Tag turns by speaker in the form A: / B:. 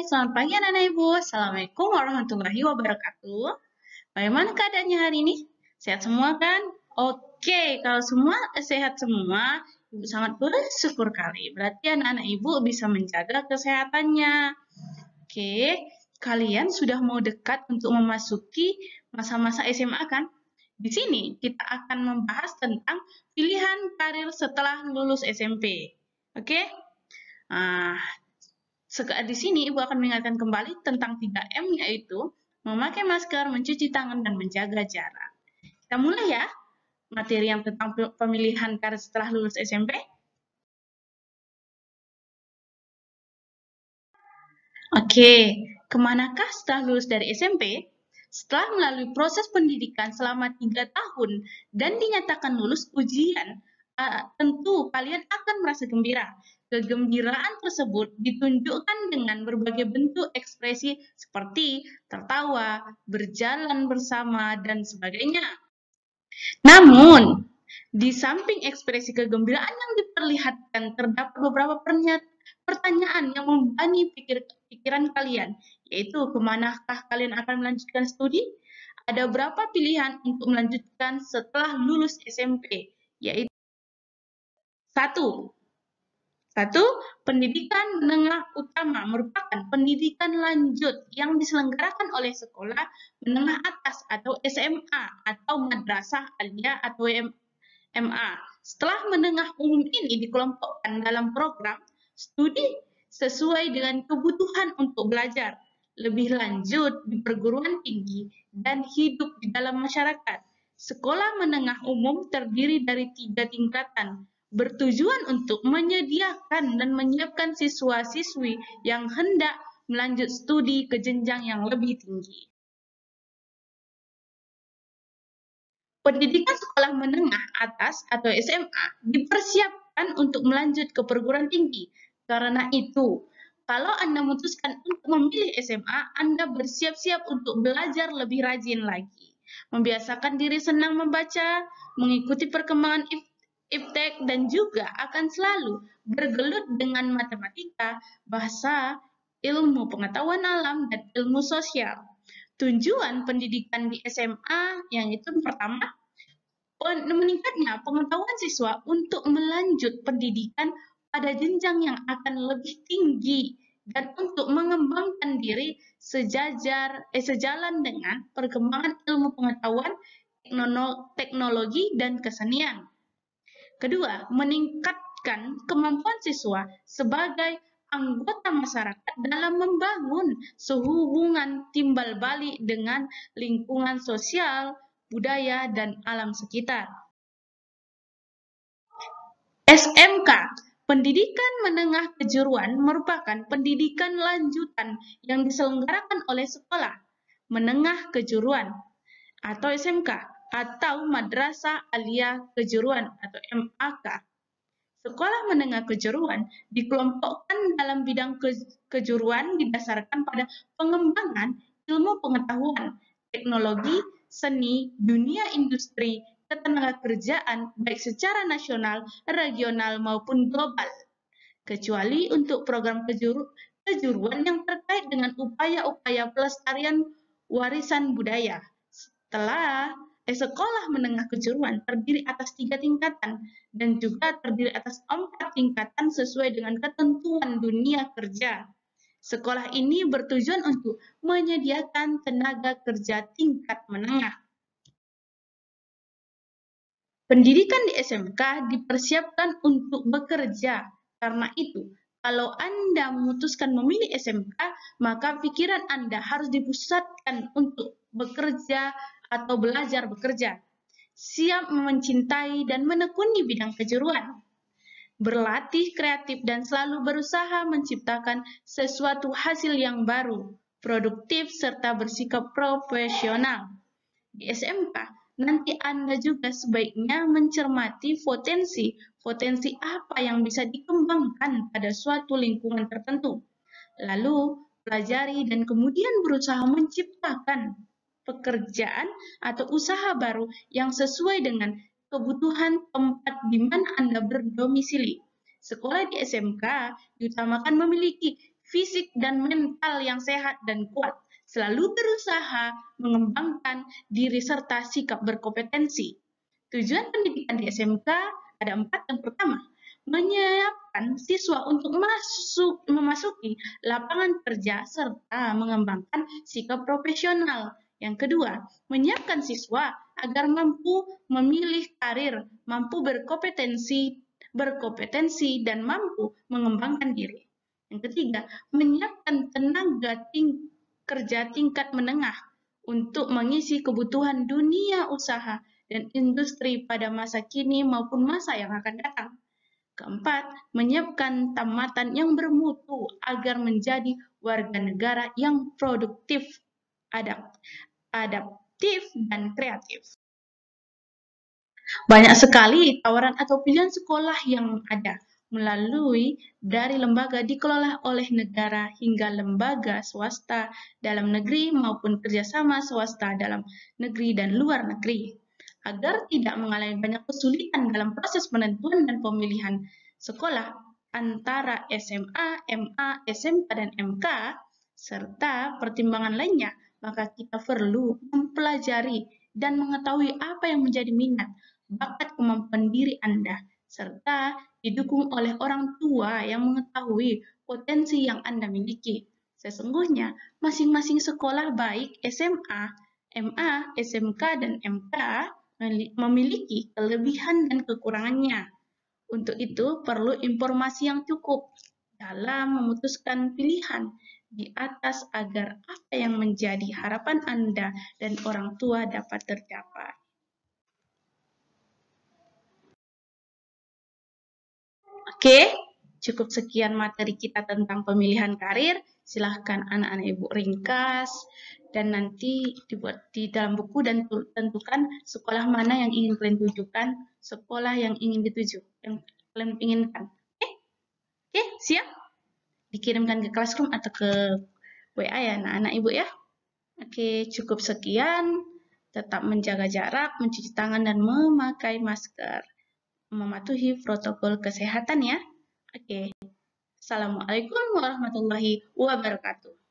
A: selamat pagi anak-anak Ibu. Assalamualaikum warahmatullahi wabarakatuh. Bagaimana keadaannya hari ini? Sehat semua kan? Oke, kalau semua sehat semua, Ibu sangat bersyukur kali. Berarti anak-anak Ibu bisa menjaga kesehatannya. Oke, kalian sudah mau dekat untuk memasuki masa-masa SMA kan? Di sini kita akan membahas tentang pilihan karir setelah lulus SMP. Oke? Nah, di sini Ibu akan mengingatkan kembali tentang 3M, yaitu memakai masker, mencuci tangan, dan menjaga jarak. Kita mulai ya, materi yang tentang pemilihan karir setelah lulus SMP. Oke, kemanakah setelah lulus dari SMP? Setelah melalui proses pendidikan selama 3 tahun dan dinyatakan lulus ujian, tentu kalian akan merasa gembira. Kegembiraan tersebut ditunjukkan dengan berbagai bentuk ekspresi seperti tertawa, berjalan bersama, dan sebagainya. Namun, di samping ekspresi kegembiraan yang diperlihatkan, terdapat beberapa pertanyaan yang membebani pikiran kalian, yaitu kemanakah kalian akan melanjutkan studi? Ada berapa pilihan untuk melanjutkan setelah lulus SMP? Yaitu 1. Pendidikan menengah utama merupakan pendidikan lanjut yang diselenggarakan oleh sekolah menengah atas atau SMA atau madrasah aliyah atau MA. Setelah menengah umum ini dikelompokkan dalam program studi sesuai dengan kebutuhan untuk belajar lebih lanjut di perguruan tinggi dan hidup di dalam masyarakat. Sekolah menengah umum terdiri dari 3 tingkatan, bertujuan untuk menyediakan dan menyiapkan siswa-siswi yang hendak melanjut studi ke jenjang yang lebih tinggi. Pendidikan sekolah menengah atas atau SMA dipersiapkan untuk melanjut ke perguruan tinggi. Karena itu, kalau Anda memutuskan untuk memilih SMA, Anda bersiap-siap untuk belajar lebih rajin lagi. Membiasakan diri senang membaca, mengikuti perkembangan iptek, dan juga akan selalu bergelut dengan matematika, bahasa, ilmu pengetahuan alam, dan ilmu sosial. Tujuan pendidikan di SMA yang itu pertama, meningkatnya pengetahuan siswa untuk melanjut pendidikan pada jenjang yang akan lebih tinggi dan untuk mengembangkan diri sejalan dengan perkembangan ilmu pengetahuan, teknologi, dan kesenian. Kedua, meningkatkan kemampuan siswa sebagai anggota masyarakat dalam membangun hubungan timbal balik dengan lingkungan sosial, budaya, dan alam sekitar. SMK, Pendidikan Menengah Kejuruan, merupakan pendidikan lanjutan yang diselenggarakan oleh sekolah menengah kejuruan atau SMK atau Madrasah Aliyah Kejuruan atau MAK. Sekolah menengah kejuruan dikelompokkan dalam bidang kejuruan didasarkan pada pengembangan ilmu pengetahuan, teknologi, seni, dunia industri, ketenagakerjaan, baik secara nasional, regional, maupun global. Kecuali untuk program kejuruan yang terkait dengan upaya-upaya pelestarian warisan budaya. Sekolah menengah kejuruan terdiri atas 3 tingkatan dan juga terdiri atas 4 tingkatan sesuai dengan ketentuan dunia kerja. Sekolah ini bertujuan untuk menyediakan tenaga kerja tingkat menengah. Pendidikan di SMK dipersiapkan untuk bekerja. Karena itu, kalau Anda memutuskan memilih SMK, maka pikiran Anda harus dipusatkan untuk bekerja atau belajar bekerja. Siap mencintai dan menekuni bidang kejuruan. Berlatih kreatif dan selalu berusaha menciptakan sesuatu hasil yang baru, produktif, serta bersikap profesional. Di SMK, nanti Anda juga sebaiknya mencermati potensi apa yang bisa dikembangkan pada suatu lingkungan tertentu. Lalu, pelajari dan kemudian berusaha menciptakan pekerjaan atau usaha baru yang sesuai dengan kebutuhan tempat di mana Anda berdomisili. Sekolah di SMK diutamakan memiliki fisik dan mental yang sehat dan kuat, selalu berusaha mengembangkan diri serta sikap berkompetensi. Tujuan pendidikan di SMK ada 4. Yang pertama, menyiapkan siswa untuk memasuki lapangan kerja serta mengembangkan sikap profesional. Yang kedua, menyiapkan siswa agar mampu memilih karir, mampu berkompetensi dan mampu mengembangkan diri. Yang ketiga, menyiapkan tenaga kerja tingkat menengah untuk mengisi kebutuhan dunia usaha dan industri pada masa kini maupun masa yang akan datang. Keempat, menyiapkan tamatan yang bermutu agar menjadi warga negara yang produktif, adaptif, dan kreatif. Banyak sekali tawaran atau pilihan sekolah yang ada, melalui dari lembaga dikelola oleh negara hingga lembaga swasta dalam negeri maupun kerjasama swasta dalam negeri dan luar negeri. Agar tidak mengalami banyak kesulitan dalam proses penentuan dan pemilihan sekolah antara SMA, MA, SMK, dan MK, serta pertimbangan lainnya, maka kita perlu mempelajari dan mengetahui apa yang menjadi minat, bakat, kemampuan diri Anda, serta didukung oleh orang tua yang mengetahui potensi yang Anda miliki. Sesungguhnya, masing-masing sekolah baik SMA, MA, SMK, dan MK memiliki kelebihan dan kekurangannya. Untuk itu, perlu informasi yang cukup dalam memutuskan pilihan di atas agar apa yang menjadi harapan Anda dan orang tua dapat tercapai. Oke, cukup sekian materi kita tentang pemilihan karir. Silahkan anak-anak ibu ringkas dan nanti dibuat di dalam buku dan tentukan sekolah mana yang ingin kalian tujukan, sekolah yang ingin dituju, yang kalian inginkan. Oke, siap? Dikirimkan ke classroom atau ke WA ya anak-anak ibu ya. Oke, cukup sekian. Tetap menjaga jarak, mencuci tangan, dan memakai masker. Mematuhi protokol kesehatan ya. Oke. Assalamualaikum warahmatullahi wabarakatuh.